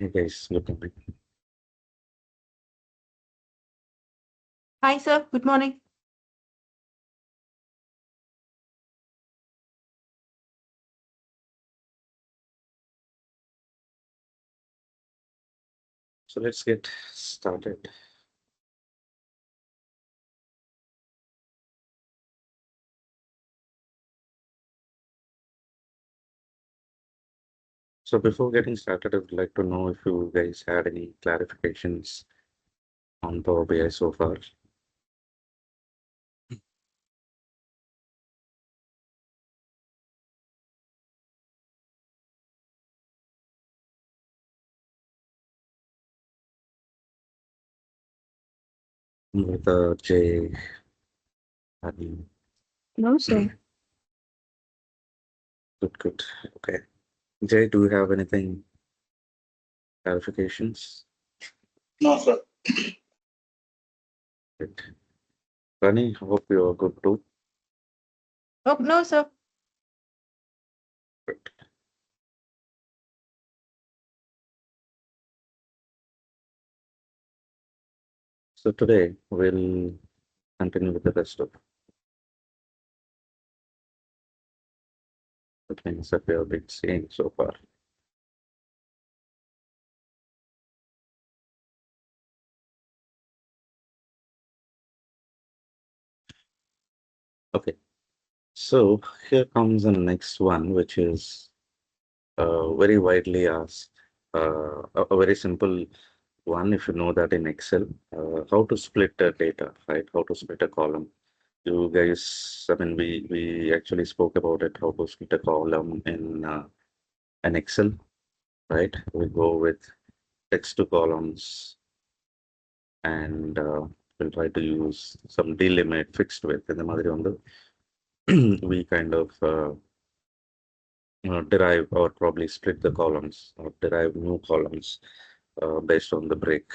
Hey guys, good morning. Hi, sir. Good morning. So let's get started. So before getting started, I would like to know if you guys had any clarifications on Power BI so far. With Jay, Adi. No, sir. Good. Okay. Jay, do you have anything clarifications? No, sir. Good. Rani, hope you are good too. Oh, no, sir. Good. So today we'll continue with the rest of the things that we have been seeing so far. Okay. So here comes the next one, which is very widely asked, a very simple one, if you know that in Excel, how to split the data, right? How to split a column. You guys, I mean, we actually spoke about it, how to split a column in an Excel, right? We go with text to columns and we'll try to use some delimit fixed width in the மாதிரி வந்து we kind of derive or probably split the columns or derive new columns based on the break,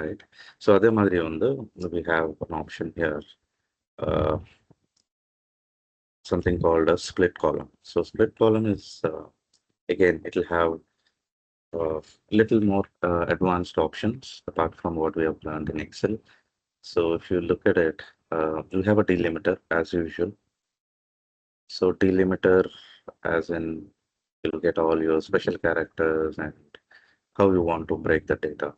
right? So அதே மாதிரி வந்து we have an option here, uh, something called a split column. So split column is again, it'll have little more advanced options apart from what we have learned in Excel. So if you look at it, you have a delimiter as usual. So delimiter as in you'll get all your special characters and how you want to break the data.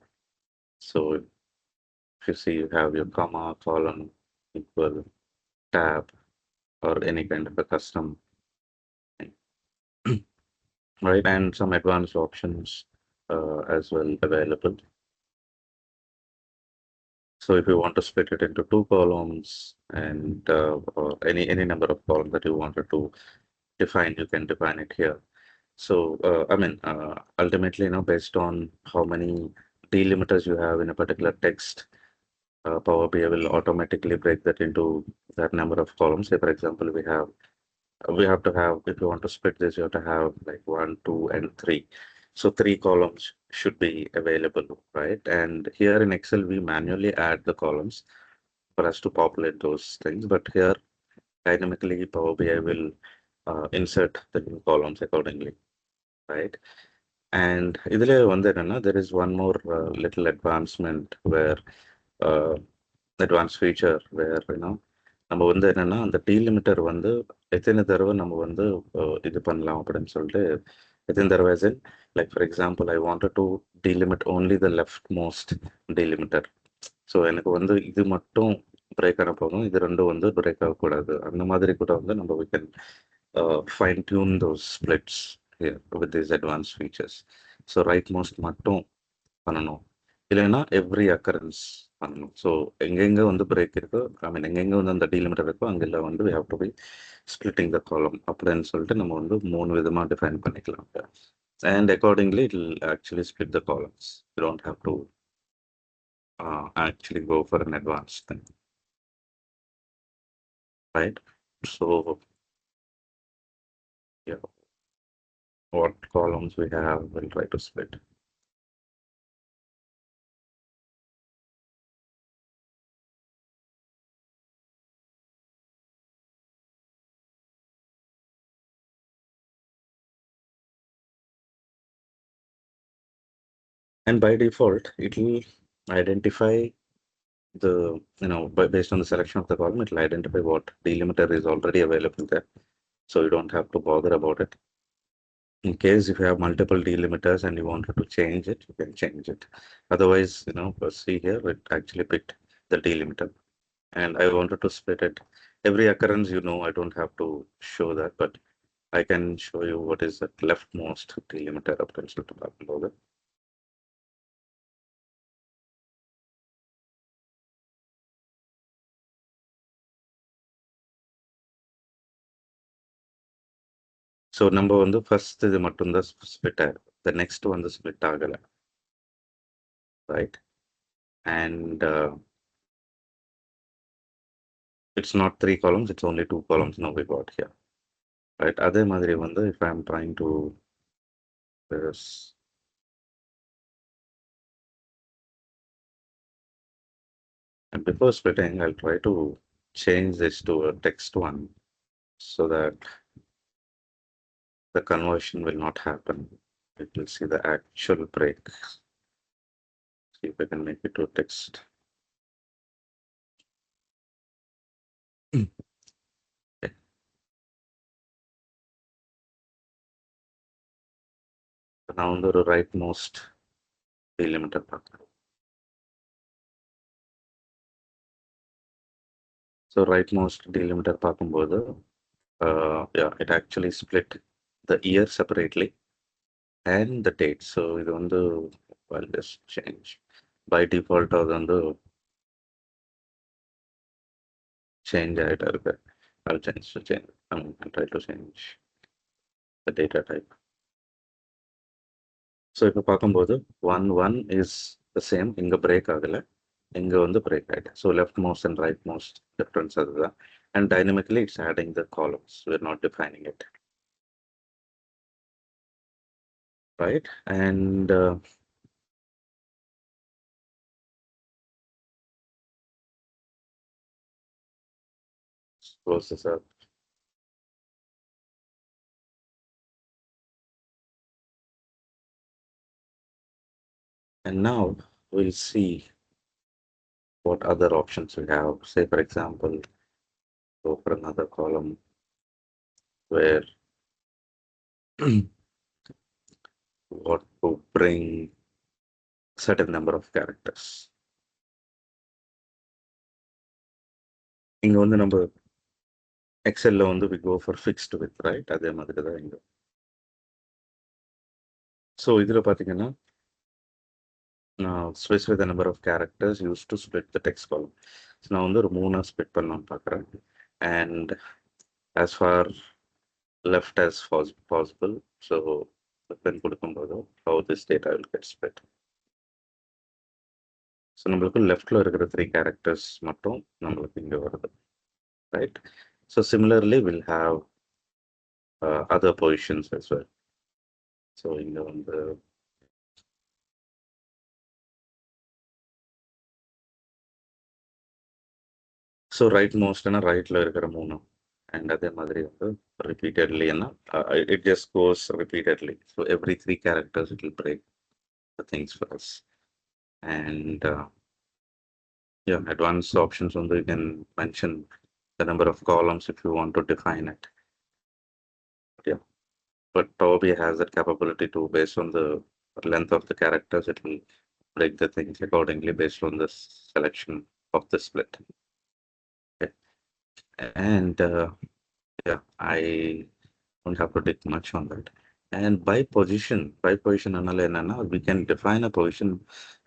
So if you see you have your comma, colon, equal, tab, or any kind of a custom thing, right? And some advanced options as well available. So if you want to split it into two columns and or any number of columns that you wanted to define, you can define it here. So I mean, ultimately, based on how many delimiters you have in a particular text, Power BI will automatically break that into that number of columns. Say, for example, we have to have, if you want to split this, you have to have like 1, 2, and 3. So 3 columns should be available, right? And here in Excel, we manually add the columns for us to populate those things. But here, dynamically, Power BI will insert the new columns accordingly, right? And இதுல வந்து என்னன்னா, there is one more little advancement where uh, advanced feature where நம்ம வந்து என்னன்னா அந்த delimiter வந்து எத்தனை தடவை நம்ம வந்து இது பண்ணலாம் அப்படின்னு சொல்லிட்டு எத்தனை தடவை like for example I wanted to delimit only the left most delimiter. So எனக்கு வந்து இது மட்டும் பிரேக் ஆன போதும், இது ரெண்டும் வந்து பிரேக் ஆகக்கூடாது. அந்த மாதிரி கூட வந்து நம்ம we can fine tune those splits here with these advanced features. So right most மட்டும் பண்ணணும், இல்லைன்னா எவ்ரி அக்கரன்ஸ் பண்ணணும். ஸோ எங்கெங்க வந்து பிரேக் இருக்கோ, ஐ மீன் எங்கெங்க வந்து அந்த டீலிமிட்டர் இருக்கோ அங்கெல்லாம் வந்து we have to be splitting the column அப்படின்னு சொல்லிட்டு நம்ம வந்து 3 விதமாக டிஃபைன் பண்ணிக்கலாம். And accordingly it will actually split the columns. You don't have to actually go for an advanced thing, right? So yeah, what columns we have, we'll try to split. And by default, it will identify the, based on the selection of the column, it will identify what delimiter is already available there. So you don't have to bother about it. In case if you have multiple delimiters and you wanted to change it, you can change it. Otherwise, see here, it actually picked the delimiter. And I wanted to split it. Every occurrence, I don't have to show that, but I can show you what is that leftmost delimiter of pencil to below that. So number one, the first is the split. The next one, the split agala, right? And it's not 3 columns, it's only 2 columns now we got here, right? Other madri vanda, if I'm trying to this, and before splitting, I'll try to change this to a text one so that the conversion will not happen. It will see the actual break. See if I can make it to text. Okay. Now the rightmost delimiter part. So rightmost delimiter பார்க்கும்போது, yeah, it actually split the year separately and the date. So இது வந்து, I'll just change. By default அது வந்து change ஆயிட்டு இருக்கு. I'll try to change the data type. So இப்போ பார்க்கும்போது 1 is the same, இங்க break ஆகல, இங்க வந்து break ஆயிட்டு. So leftmost and rightmost difference அதுதான். And dynamically it's adding the columns. We're not defining it. Right? And close this up. And now we'll see what other options we have. Say, for example, go for another column where what to bring certain number of characters. இங்க வந்து நம்ம எக்ஸெல்ல வந்து we go for fixed width, right? அதே மாதிரி தான் இங்க. So இதுல பாத்தீங்கன்னா specify the number of characters used to split the text column. So நான் வந்து ஒரு 3 split பண்ணலாம்னு பார்க்குறேன். And as far left as possible. So when கொடுக்கும்போது how this data will get split. So நம்மளுக்கு leftல இருக்கிற 3 characters மட்டும் நம்மளுக்கு இங்க வருது, right? So similarly we'll have other positions as well. So இங்க வந்து so rightmost னா rightல இருக்கிற 3 and அதே மாதிரி வந்து repeatedly it just goes repeatedly. So every 3 characters it will break the things for us. And yeah, advanced options on you can mention the number of columns if you want to define it. Yeah, but Power BI has that capability to, based on the length of the characters, it will break the things accordingly based on the selection of the split. Okay. And yeah, I don't have to dig much on that. And by position we can define a position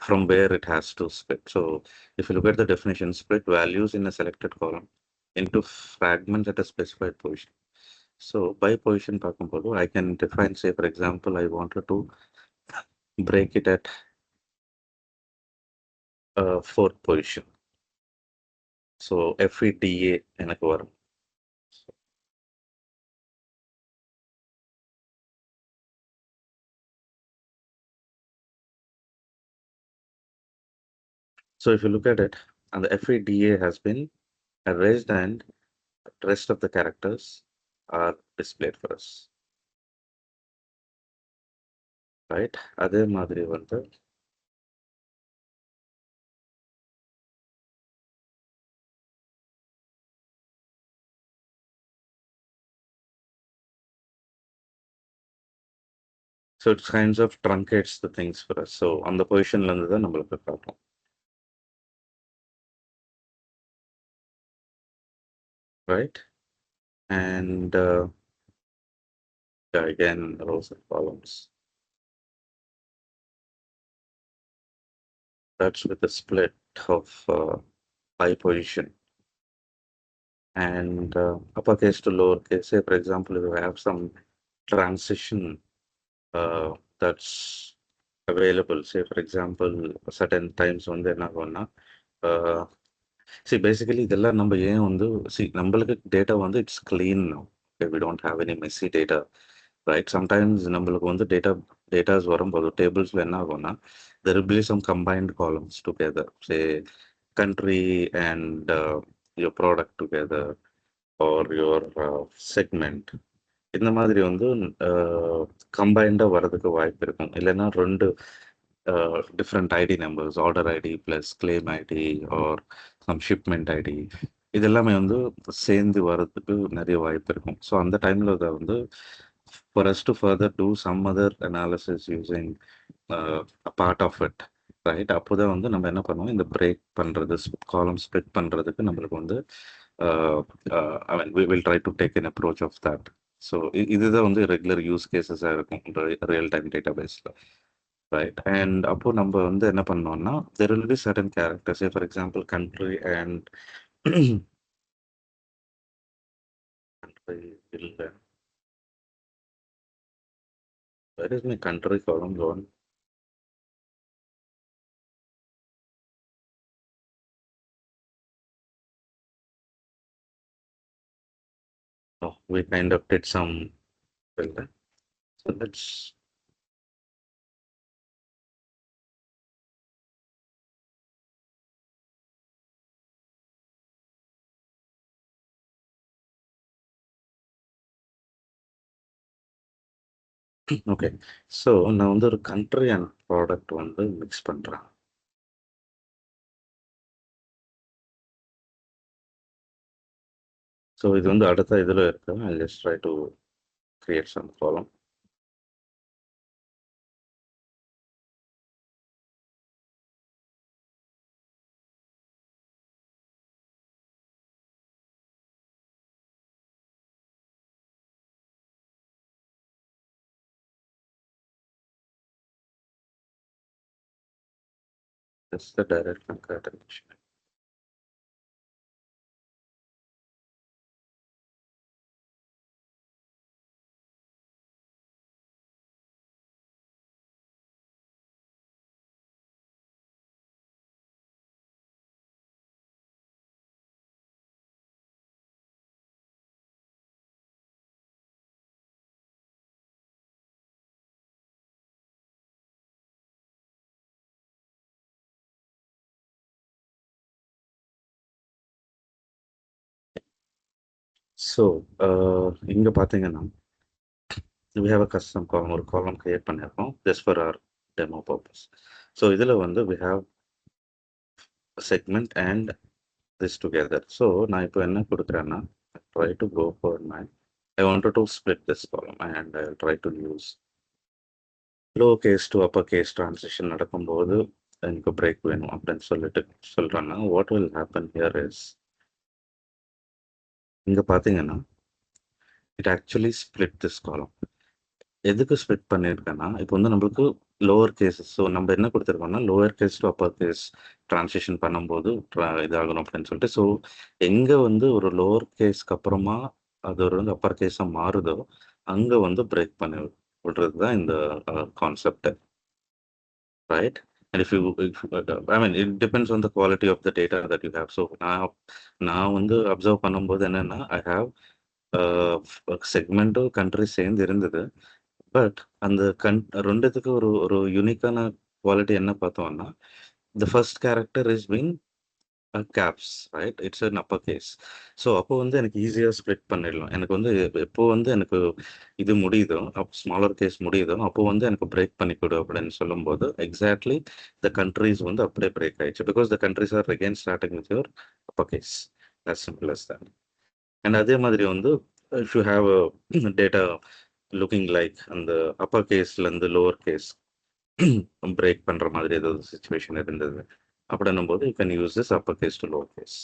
from where it has to split. So if you look at the definition, split values in a selected column into fragments at a specified position. So by position பார்க்கும்போது I can define, say for example, I wanted to break it at fourth position. So FEDA எனக்கு வரும். So if you look at it, and the FEDA has been erased and the rest of the characters are displayed for us. Right? அதே மாதிரி வந்து So it kinds of truncates the things for us. So on the position இருந்து தான் நம்மளுக்கு காட்டும். Right? And again, rows and columns. That's with the split of high position. And uppercase to lowercase. Say, for example, if you have some transition that's available, say, for example, certain times வந்து என்ன ஆகும்னா see, basically இதெல்லாம் நம்ம ஏன் வந்து see நம்மளுக்கு data வந்து it's clean now. Okay, we don't have any messy data, right? Sometimes நம்மளுக்கு வந்து datas வரும்போது tablesல என்ன ஆகும்னா there will be some combined columns together, say country and your product together or your segment. இந்த மாதிரி வந்து கம்பைண்டாக வர்றதுக்கு வாய்ப்பு இருக்கும். இல்லைன்னா ரெண்டு different ID numbers, order ID plus claim ID or some shipment ID, இதெல்லாமே வந்து சேர்ந்து வர்றதுக்கு நிறைய வாய்ப்பு இருக்கும். ஸோ அந்த டைமில் அதை வந்து for us to further do some other analysis using a part of it, right? அப்போதான் வந்து நம்ம என்ன பண்ணுவோம், இந்த பிரேக் பண்ணுறது, காலம் ஸ்ப்ளிட் பண்ணுறதுக்கு நம்மளுக்கு வந்து ஐ மீன் we will try to take an approach of that. So இதுதான் வந்து ரெகுலர் யூஸ் கேசஸாக இருக்கும் ரியல் டைம் டேட்டா பேஸில், ரைட்? அண்ட் அப்போ நம்ம வந்து என்ன பண்ணோம்னா there will be certain characters, say for example country and country இல்லை, where is my country column gone? Oh, we kind of did some, so let's okay. So நான் வந்து ஒரு கண்ட்ரி அண்ட் ப்ராடக்ட் வந்து மிக்ஸ் பண்ணுறேன். So இது வந்து அடுத்த இதில் இருக்கு. I just try to create some column. That's the direct concatenation. So இங்கே பார்த்தீங்கன்னா we have a custom column, ஒரு காலம் கிரியேட் பண்ணியிருக்கோம் just for our demo purpose. So இதில் வந்து we have segment and this together. So நான் இப்போ என்ன கொடுக்குறேன்னா try to go for my, I wanted to split this column and I'll try to use low case to upper case transition நடக்கும்போது எனக்கு break வேணும் அப்படின்னு சொல்லிட்டு சொல்கிறேன்னா what will happen here is, இங்கே பார்த்தீங்கன்னா இட் ஆக்சுவலி ஸ்ப்ளிட் திஸ் காலம். எதுக்கு ஸ்ப்ளிட் பண்ணியிருக்கேன்னா இப்போ வந்து நம்மளுக்கு லோவர் கேஸஸ், ஸோ நம்ம என்ன கொடுத்துருக்கோம்னா lower case to upper case transition பண்ணும்போது இதாகணும் அப்படின்னு சொல்லிட்டு, ஸோ எங்கே வந்து ஒரு லோவர் கேஸ்க்கு அப்புறமா அது ஒரு வந்து அப்பர் கேஸாக மாறுதோ அங்கே வந்து பிரேக் பண்ணி விடுறது தான் இந்த concept, right? And if I mean, it depends on the quality of the data that you have. So நான் வந்து அப்சர்வ் பண்ணும்போது என்னன்னா I have செக்மெண்ட்டும் கண்ட்ரி சேர்ந்து இருந்தது. பட் அந்த ரெண்டுத்துக்கு ஒரு ஒரு யூனிக்கான குவாலிட்டி என்ன பார்த்தோம்னா the first character is being caps, right? It's an upper case. So அப்போ வந்து எனக்கு ஈஸியாக ஸ்ப்ளிட் பண்ணிடலாம். எனக்கு வந்து எப்போ வந்து எனக்கு இது முடியுதோ, ஸ்மாலர் கேஸ் முடியுதோ அப்போ வந்து எனக்கு பிரேக் பண்ணி கொடு அப்படின்னு சொல்லும்போது எக்ஸாக்ட்லி த கண்ட்ரிஸ் வந்து அப்படியே பிரேக் ஆயிடுச்சு. Because the countries are again starting with your upper case, as simple as that. And அதே மாதிரி வந்து if you have a data looking like அந்த upper caseல இருந்து lower case break பண்ற மாதிரி ஏதாவது situation இருந்தது அப்படின்னும் போது you can use this upper case to lower case.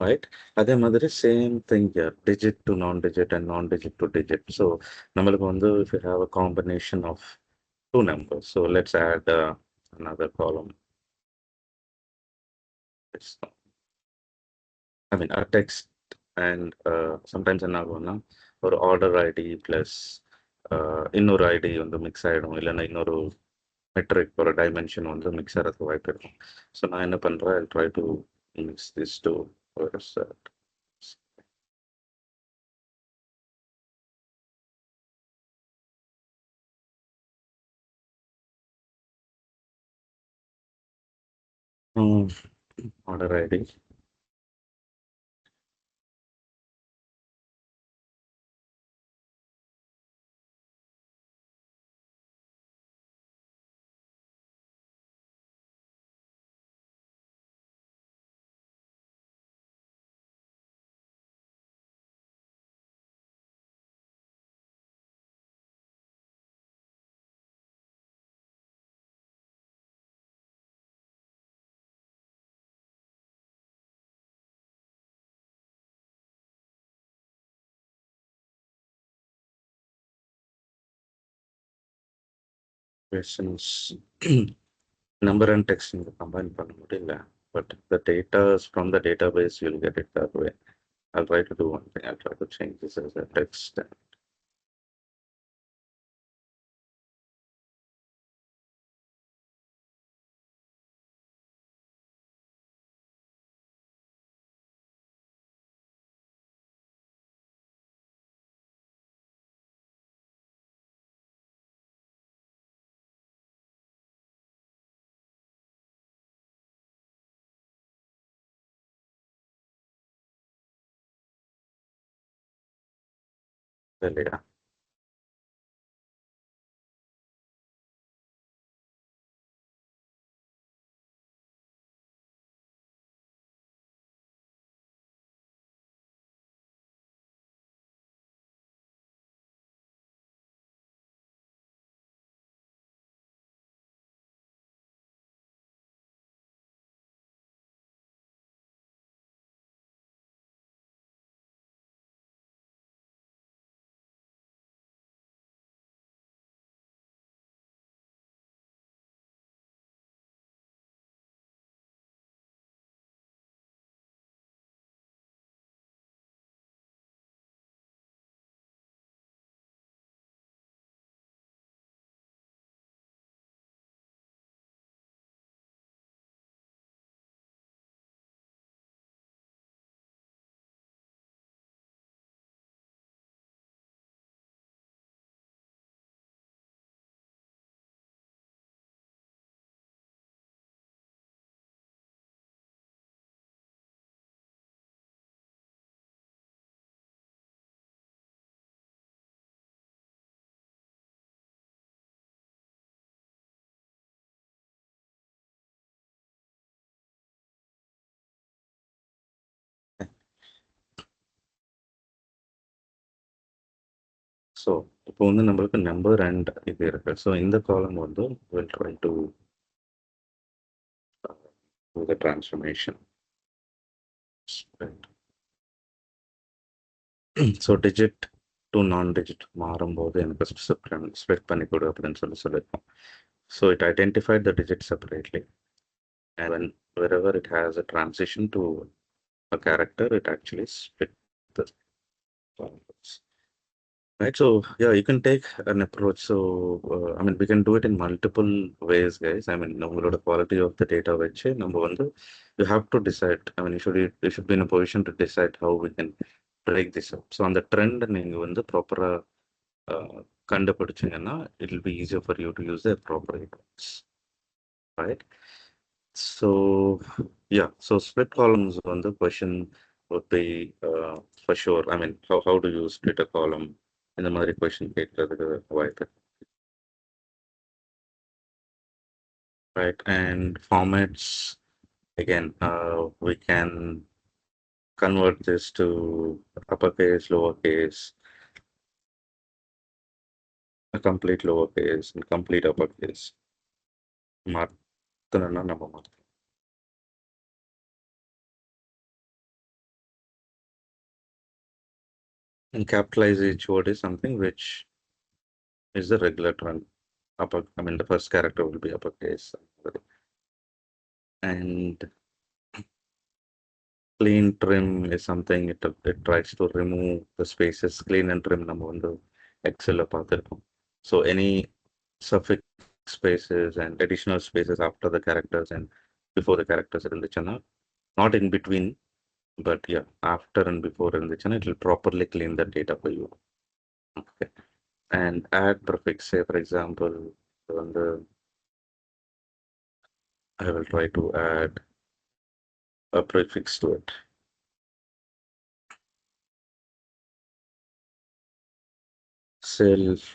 Right? அதே மாதிரி same thing here, digit to non-digit and non-digit to digit. So நம்மளுக்கு வந்து if you have a combination of two numbers, so let's add another column. I mean a text and sometimes என்ன ஆகும்னா ஒரு order ID plus இன்னொரு ID வந்து mix ஆகிடும், இல்லைன்னா இன்னொரு மெட்ரிக் ஒரு டைமென்ஷன் வந்து மிக்ஸ் ஆகிறதுக்கு வாய்ப்பு இருக்கும். ஸோ நான் என்ன பண்ணுறேன், I try to mix this to order ID. Questions. Number and text நீங்க combine பண்ண முடியல, but the data is from the database, you'll get it that way. I'll try to do one thing. I'll try to change this as a text. இல்லையா? So இப்போ வந்து நம்மளுக்கு number and இது இருக்கு. So இந்த காலம் வந்து will try to do the transformation. So digit to நான் டிஜிட் மாறும்போது எனக்கு ஸ்ப்ளிட் பண்ணி கொடு அப்படின்னு சொல்லியிருக்கோம். So it identified the digit separately, and wherever it has a transition to a character, it actually split the columns. Right, so yeah, you can take an approach. So I mean, we can do it in multiple ways, guys. I mean, the quality of the data which number one, you have to decide. I mean, you should be in a position to decide how we can break this up. So on the trend, நீங்க வந்து proper கண்டுபிடிச்சீங்கன்னா it will be easier for you to use the appropriate ones, right? So yeah, so split columns on the question would be for sure. I mean, how do you split a column? இந்த மாதிரி question கேட்கறதுக்கு வாய்ப்பு. Right, and formats, again, we can convert this to uppercase, lowercase, a complete lowercase and complete uppercase. மாத்தணும்னா நம்ம மாத்தணும். And capitalize each word is something which is the regular trend. The first character will be uppercase. And clean trim is something it tries to remove the spaces. Clean and trim நம்ம வந்து Excel பார்த்திருக்கோம். So any suffix spaces and additional spaces after the characters and before the characters இருந்துச்சுன்னா, not in between, but yeah, after and before இருந்துச்சுன்னா, it will properly clean the data for you. Okay. And add prefix, say for example, I will try to add a prefix to it. Self.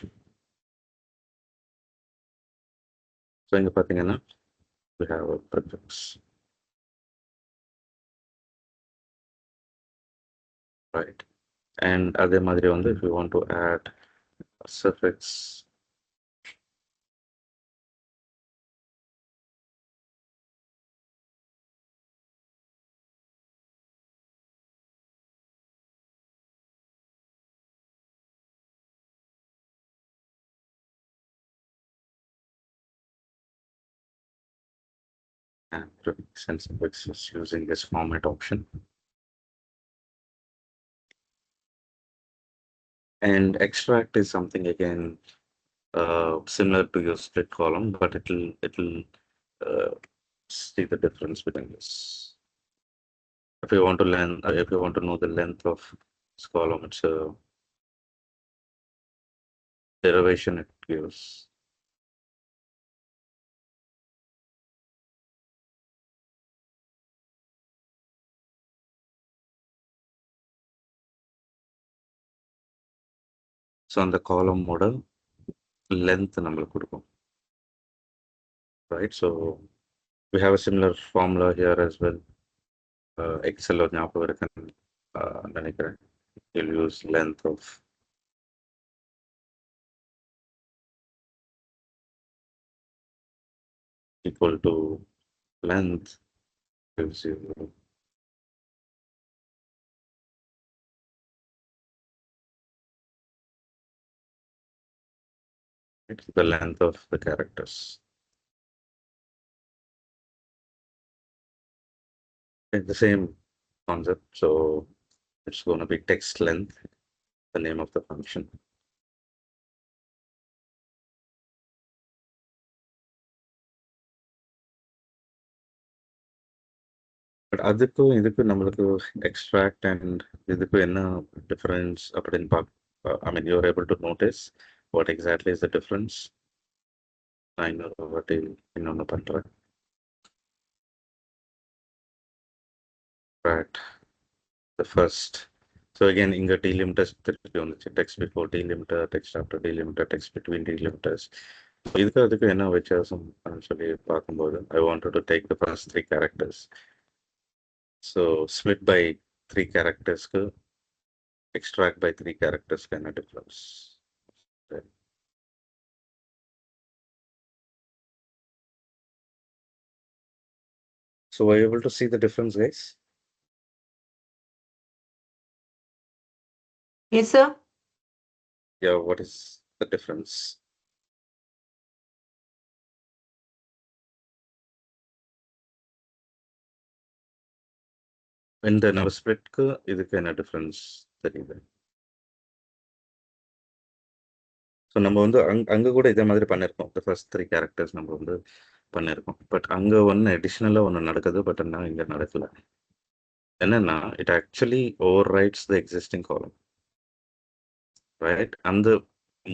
So இங்க பார்த்தீங்கன்னா we have a prefix. Right. And அதே மாதிரி வந்து if you want to add a suffix, and prefix and suffixes using this format option. And extract is something again similar to your split column, but it'll see the difference between this. If you want to know the length of this column, it's a derivation it gives. So on the column model, length நம்மளுக்கு கொடுக்கும். Right, so we have a similar formula here as well. Excel ஞாபகம் இருக்குன்னு நினைக்கிறேன். You'll use length of equal to length gives you it's the length of the characters. It's the same concept, so it's going to be text length, the name of the function. But அதுக்கும் இதுக்கும் நம்மளுக்கு extract and இதுக்கும் என்ன difference அப்படின்னு you're able to notice what exactly is the difference. I know what இன்னொன்னு பண்றேன். Right. The first. So again, inga delimiter text before delimiter, text after delimiter, text between delimiters. So இதுக்கு என்ன வித்தியாசம் சொல்லி பார்க்கும்போது I wanted to take the first 3 characters. So split by 3 characters, extract by 3 characters kind of difference. Okay. So were you able to see the difference, guys? Yes, sir. Yeah, what is the difference? இந்த நம்ம ஸ்ப்ளிட்க்கு இதுக்கு என்ன difference தெரியுது? So நம்ம வந்து அங்கே கூட இதே மாதிரி பண்ணியிருக்கோம். இந்த ஃபர்ஸ்ட் 3 கேரக்டர்ஸ் நம்ம வந்து பண்ணியிருக்கோம். பட் அங்கே ஒன்று அடிஷ்னலாக ஒன்று நடக்குது, பட் என்ன இங்கே நடக்கல. என்னன்னா it actually over rights the existing காலம். ரைட், அந்த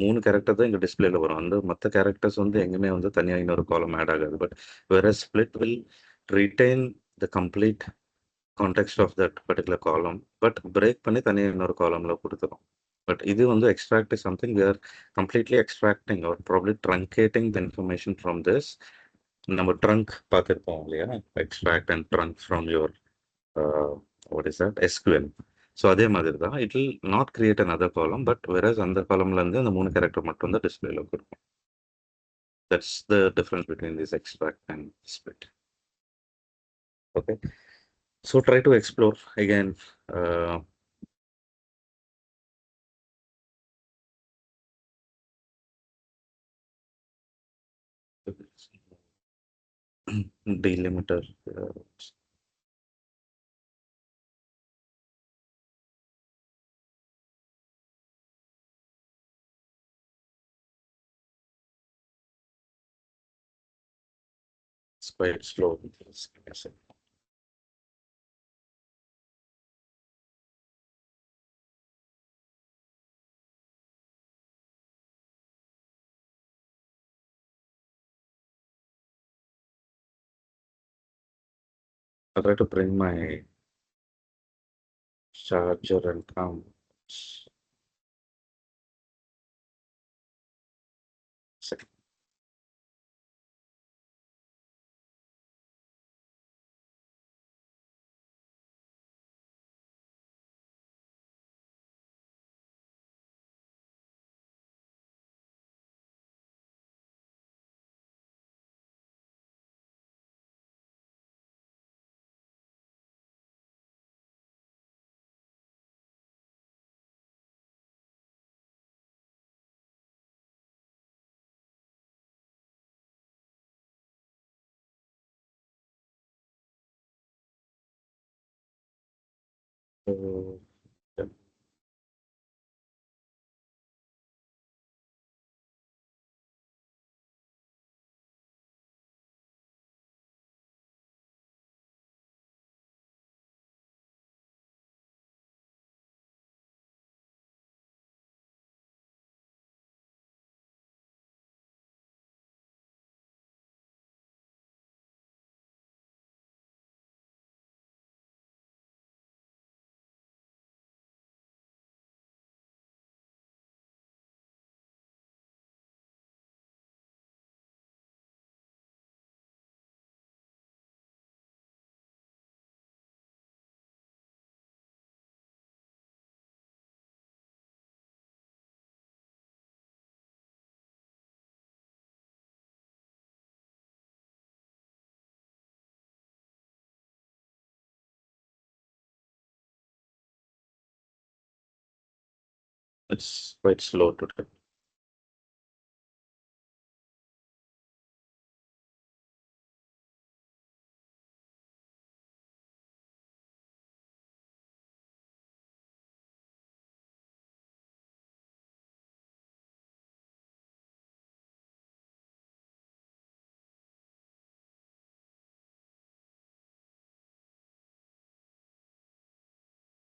3 கேரக்டர் தான் இங்கே டிஸ்பிளேல வரும். அந்த மற்ற கேரக்டர்ஸ் வந்து எங்கேயுமே வந்து தனியாக இன்னொரு காலம் ஆட் ஆகாது. பட் வேற split will retain the complete context of that particular column, but break பண்ணி தனியாக இன்னொரு காலம்ல கொடுத்துரும். But இது வந்து extract is something we are completely extracting or probably truncating the information from this. நம்ம trunk பார்த்திருப்போம் இல்லையா, extract and trunk from your what is that, SQL. So அதே மாதிரி தான் it will not create another column, but whereas அந்த காலம்ல இருந்து அந்த 3 character மட்டும் தான் டிஸ்பிளேல கொடுக்கும். That's the difference between this extract and split. Okay, so try to explore again. Delimiter. It's quite slow. Just give me a second. I'll try to bring my charger and come. Second. So, yeah. It's quite slow today.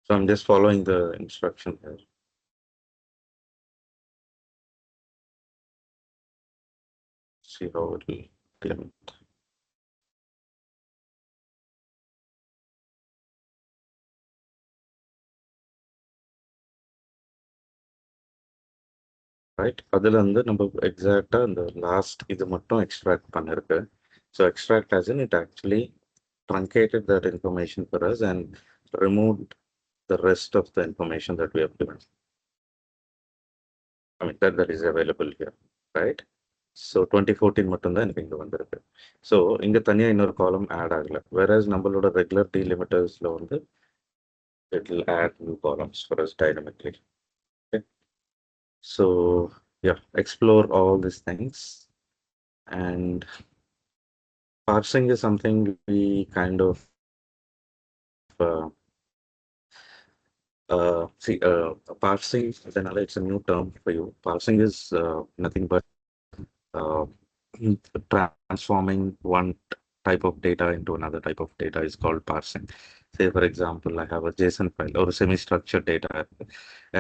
So I'm just following the instruction here. See how it will implement. Right? அதில் வந்து நம்ம எக்ஸாக்டா இந்த last இது மட்டும் extract பண்ணிருக்கு. So extract as in it actually truncated that information for us and removed the rest of the information that we have given. I mean that is available here, right? So 2014 மட்டும் தான் எனக்கு இங்க வந்திருக்கு. So இங்க தனியா இன்னொரு காலம் add ஆகல. Whereas நம்மளோட ரெகுலர் delimitersல வந்து it will add new columns for us dynamically. Okay. So yeah, explore all these things. And parsing is something we kind of see. Parsing, then it's a new term for you. Parsing is nothing but uh, transforming one type of data into another type of data is called parsing. Say, for example, I have a JSON file or a semi-structured data,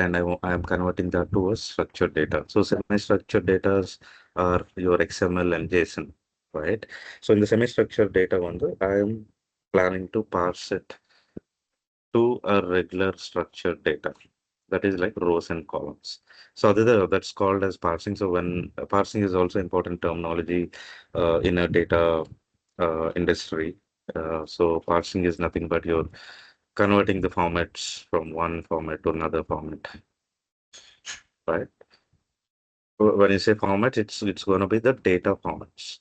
and I am converting that to a structured data. So semi-structured data are your XML and JSON, right? So in the semi-structured data one, I am planning to parse it to a regular structured data that is like rows and columns. So that's called as parsing. So when parsing is also important terminology in a data industry. So parsing is nothing but your converting the formats from one format to another format, right? When you say format, it's going to be the data formats,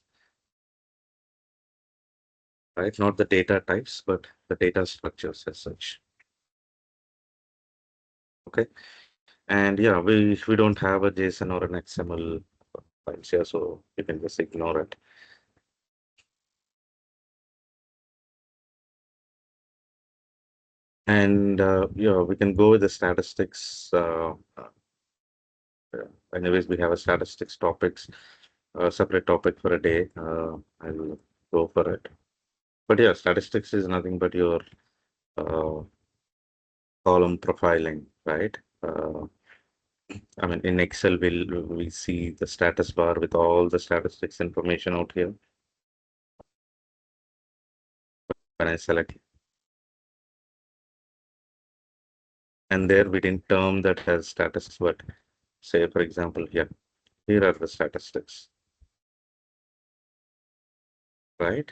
right? Not the data types, but the data structures as such. Okay. And yeah, we don't have a JSON or an XML files here, so you can just ignore it. And yeah, we can go with the statistics. Anyways, we have a statistics topics, a separate topic for a day. I'll go for it. But yeah, statistics is nothing but your column profiling, right? I mean, in Excel, we see the status bar with all the statistics information out here. When I select, and there we didn't term that as statistics, but say, for example, here are the statistics, right?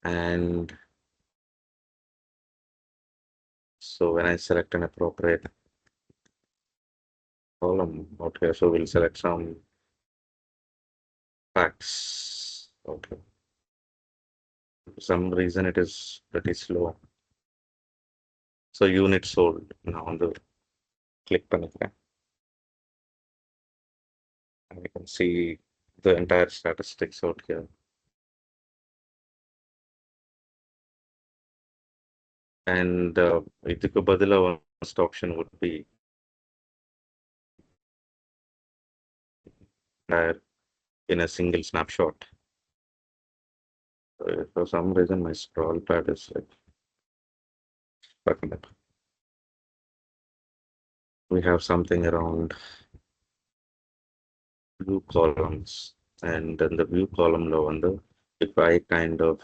And so when I select an appropriate column out here, so we'll select some facts. Okay. For some reason it is pretty slow. So units sold now on the click பண்ணிக்கிறேன். And you can see the entire statistics out here. And இதுக்கு பதிலா first option would be in a single snapshot. For some reason, my scroll pad is like fucking up. We have something around view columns, and then the view column low on the if I kind of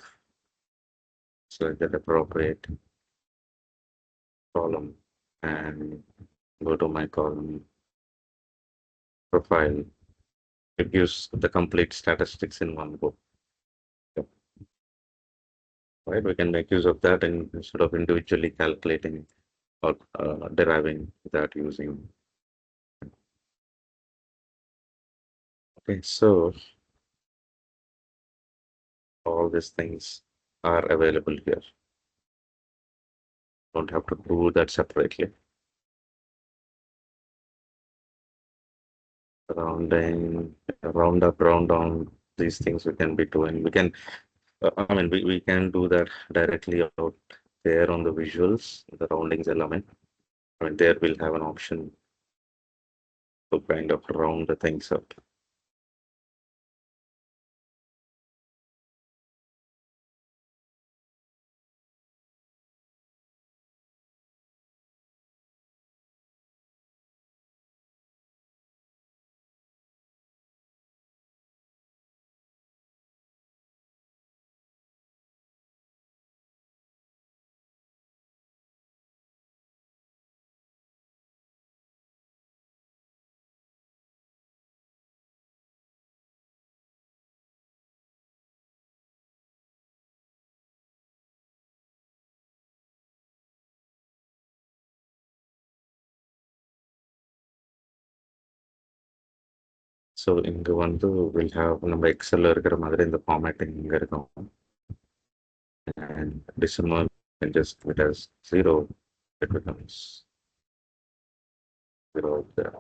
select that appropriate column and go to my column profile, it gives the complete statistics in one go. Right, we can make use of that instead of individually calculating or deriving that using. Okay, so all these things are available here. Don't have to do that separately. Rounding, round up, round down, these things we can be doing. We can, I mean, we can do that directly out there on the visuals, the roundings element. I mean, there we'll have an option to kind of round the things up. So இங்க வந்து we'll have நம்ம எக்ஸல்ல இருக்கிற மாதிரி இந்த formatting இங்க இருக்கும். And decimal can just give it as 0, it becomes 0 there.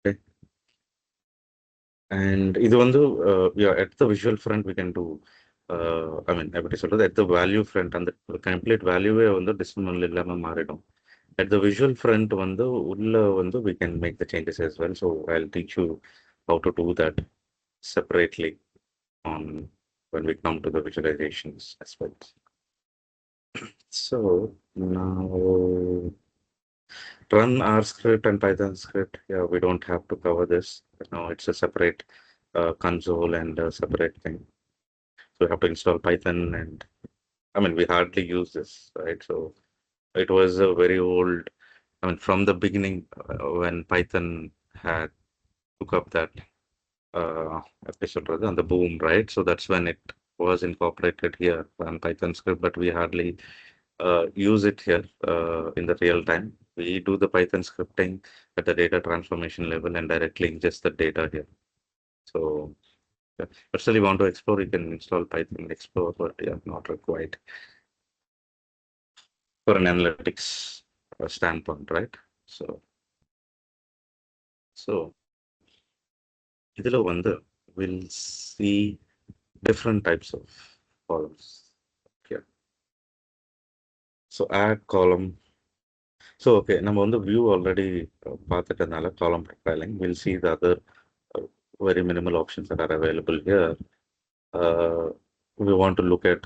Okay. And இது வந்து yeah, at the visual front we can do I mean எப்படி சொல்றது at the value front அந்த complete value வந்து decimal இல்லாம மாறிடும். At the visual front வந்து உள்ள வந்து we can make the changes as well. So I'll teach you how to do that separately on when we come to the visualizations aspects. So now run R script and Python script. Yeah, we don't have to cover this. Now it's a separate console and a separate thing. So we have to install Python, and I mean we hardly use this, right? So It was a very old, I mean, from the beginning, when Python had took up that episode on the boom, right? So that's when it was incorporated here on Python script, but we hardly use it here in the real time. We do the Python scripting at the data transformation level and directly ingest the data here. So, yeah. But still, you want to explore, you can install Python Explore, but yeah, not required for an analytics standpoint, right? So, so இதுல வந்து we'll see different types of columns here. So add column. So okay, நம்ம வந்து view already பார்த்துட்டனால column profiling. We'll see the other uh, very minimal options that are available here. Uh, we want to look at,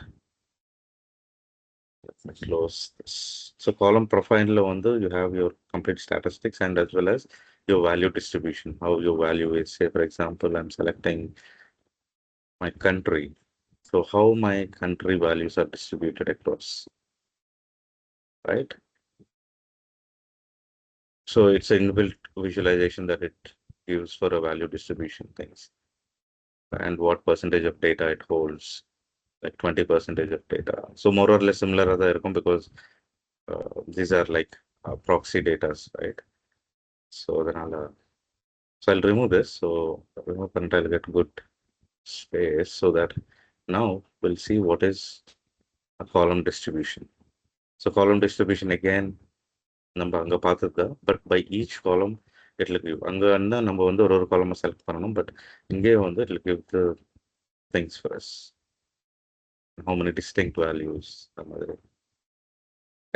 let's close this. So column profile lo vandu you have your complete statistics and as well as your value distribution. How your value is, say for example, I'm selecting my country. So how my country values are distributed across, right? So it's an inbuilt visualization that it gives for a value distribution things and what percentage of data it holds, like 20% of data. So more or less similar other because these are like proxy data, right? So then I'll remove this. So remove and I'll get good space so that now we'll see what is a column distribution. So column distribution again, நம்ம அங்க பார்த்தது but by each column it will give அங்க இருந்தா நம்ம வந்து ஒரு காலமை select பண்ணணும் but இங்கே வந்து it will give the things for us how many distinct values அந்த மாதிரி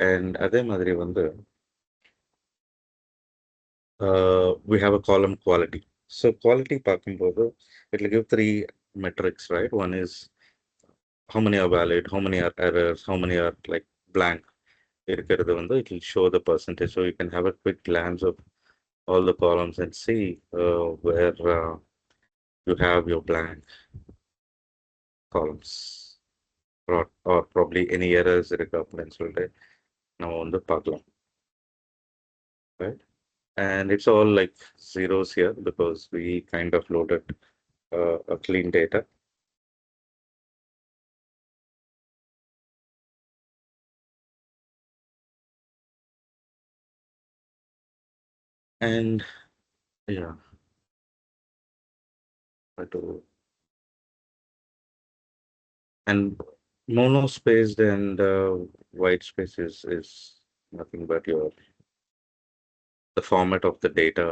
and அதே மாதிரி வந்து we have a column quality. So quality பார்க்கும்போது it will give three metrics, right? One is how many are valid, how many are errors, how many are like blank இருக்கிறது வந்து it will show the percentage, so you can have a quick glance of all the columns and see where you have your blank columns or probably any errors இருக்கு அப்படின்னு சொல்லிட்டு நம்ம வந்து பார்க்கலாம், right? And it's all like zeros here because we kind of loaded a clean data. And yeah, and monospaced and white space is nothing but your the format of the data,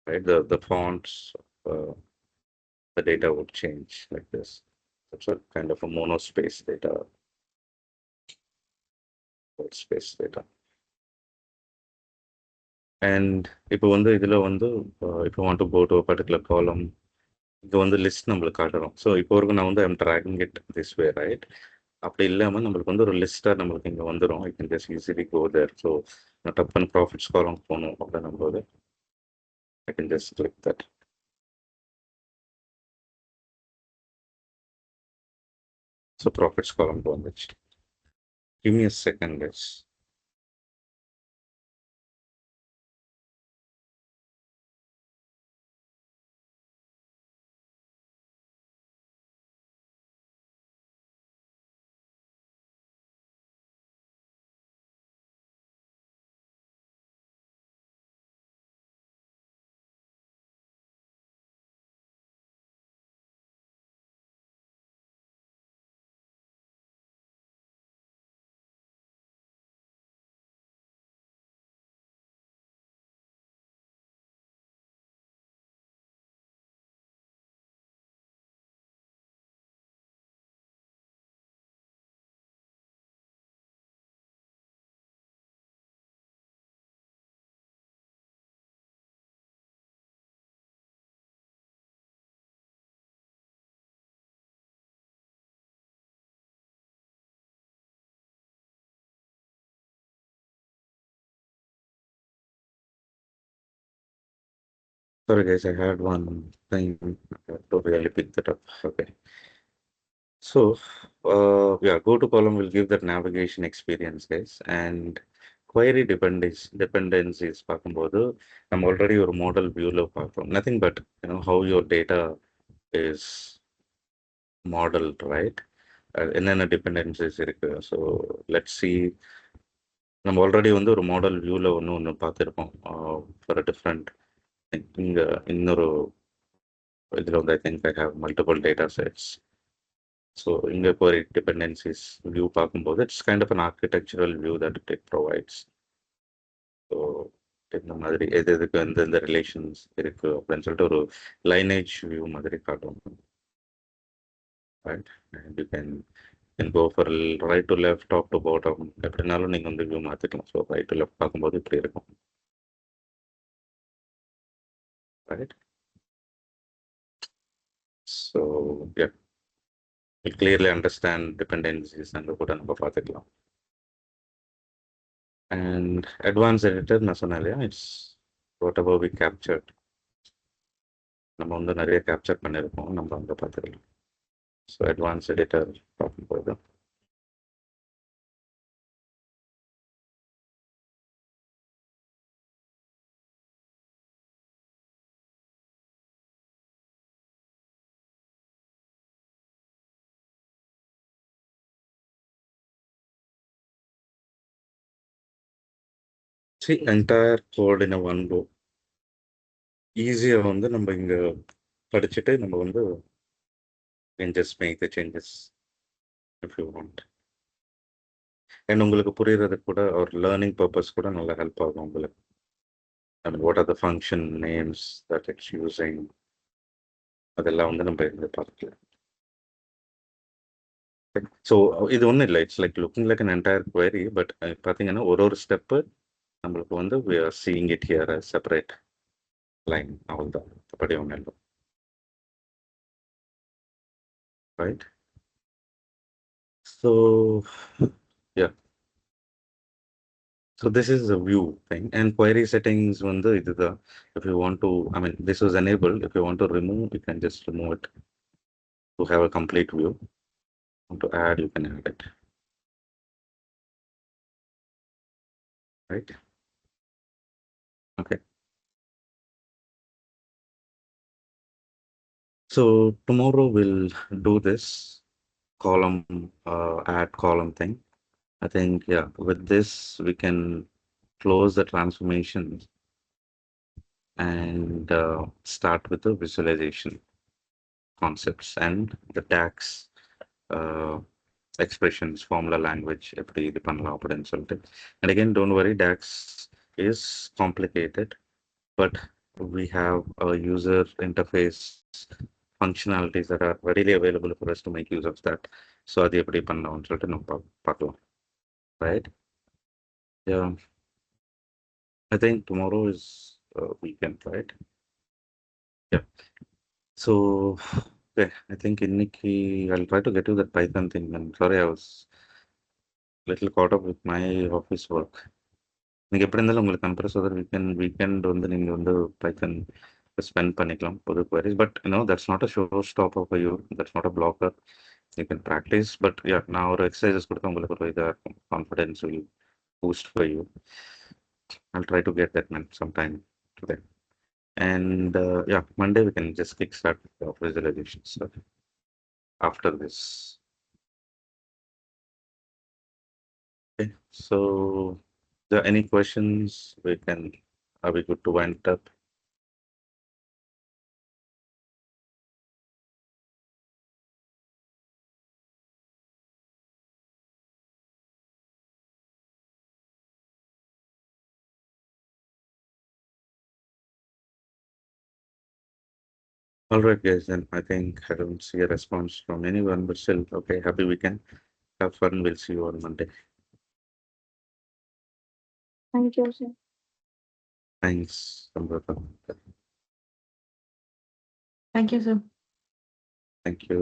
right? The fonts, uh, the data would change like this. That's a kind of a monospace data, white space data. And இப்போ வந்து இதுல வந்து if you want to go to a particular column, இது வந்து list நம்மளுக்கு காட்டுறோம். So இப்போ வரைக்கும் நான் வந்து I'm tracking it this way, right? அப்படி இல்லாமல் நம்மளுக்கு வந்து ஒரு லிஸ்ட்டாக நம்மளுக்கு இங்கே வந்துடும். I can just easily go there. So நான் டப்புன்னு ப்ராஃபிட்ஸ் காலம் போகணும் அப்படின்னும் போது I can just click that. So profits column வந்துச்சு. Give me a second guys. Sorry guys, I had one thing to really pick that up. Okay. So, yeah, go to column will give that navigation experience, guys. And query dependencies பார்க்கும்போது நம்ம already ஒரு model viewல பார்க்கிறோம். Nothing but, how your data is modeled, right? என்னென்ன dependencies இருக்கு. So let's see, நம்ம already வந்து ஒரு model வியூவில் ஒன்று பார்த்துருப்போம் ஃபார் டிஃப்ரெண்ட். இங்கே இன்னொரு இதில் வந்து I think I have multiple data sets. So இங்கே query டிபெண்டன்சிஸ் வியூ பார்க்கும்போது it's kind of an architectural view that it provides. So இந்த மாதிரி எதுக்கு எந்தெந்த ரிலேஷன்ஸ் இருக்குது அப்படின்னு சொல்லிட்டு ஒரு லைனேஜ் வியூ மாதிரி காட்டும். Right? And you can go for right to left, top to bottom. எப்படினாலும் நீங்கள் வந்து வியூ மாற்றிக்கலாம். ஸோ ரைட் டு லெஃப்ட் பார்க்கும்போது இப்படி இருக்கும். Right? So yeah, you clearly understand dependencies and கூட நம்ம பார்த்துக்கலாம். And advanced editor நான் சொன்னேன் இல்லையா, it's whatever we captured. நம்ம வந்து நிறைய கேப்சர் பண்ணியிருக்கோம், நம்ம அங்கே பார்த்துக்கலாம். ஸோ அட்வான்ஸ் எடிட்டர் பார்க்கும்போது entire code in one go ஈஸியாக வந்து நம்ம இங்கே படிச்சுட்டு நம்ம வந்து can just make the changes if you want. And உங்களுக்கு புரியுறது கூட ஒரு லேர்னிங் பர்பஸ் கூட நல்லா ஹெல்ப் ஆகும் உங்களுக்கு. I mean, what are the function names that it's using, அதெல்லாம் வந்து நம்ம இங்கே பார்க்கலாம். ஸோ இது ஒன்றும் இல்லை, it's like looking like an entire query, but பார்த்தீங்கன்னா ஒரு ஸ்டெப்பு நம்மளுக்கு வந்து we are seeing it here as separate line. அவ்வளோதான், அப்படி ஒன்றும் இல்லை. Right? So yeah, so this is a view thing, and query settings வந்து இதுதான். If you want to, I mean, this was enabled. If you want to remove, you can just remove it to have a complete view. Want to add, you can add it. Right? Okay. So tomorrow we'll do this column, add column thing. I think, yeah, with this we can close the transformations and start with the visualization concepts and the tags, expressions, formula language, எப்படி இது பண்ணலாம் அப்படின்னு சொல்லிட்டு. And again, don't worry, DAX is complicated, but we have a user interface functionalities that are readily available for us to make use of that. So அது எப்படி பண்ணலாம்னு சொல்லிட்டு நம்ம பார்க்கலாம். Right? Yeah. I think tomorrow is weekend, right? Yeah. So okay, I think இன்னைக்கு I'll try to get you that Python thing. I'm sorry, I was little caught up with my office work. நீங்கள் எப்படி இருந்தாலும் உங்களுக்கு அனுப்புகிற so that weekend வந்து நீங்கள் வந்து பைத்தன் spend பண்ணிக்கலாம் புது queries. But that's not a show stopper for you, that's not a blogger. You can practice. But yeah, நான் ஒரு எக்ஸசைசஸ் கொடுத்தா உங்களுக்கு ஒரு இதாக இருக்கும், confidence will boost for you. I'll try to get that sometime today. And yeah, Monday we can just kickstart the visualization stuff after this. Okay, so there any questions? Are we good to wind up? All right, guys, then I think I don't see a response from anyone, but still, okay, happy weekend. Have fun. We'll see you on Monday. Thank you, sir. Thanks, Amrita. Thank you, sir. Thank you.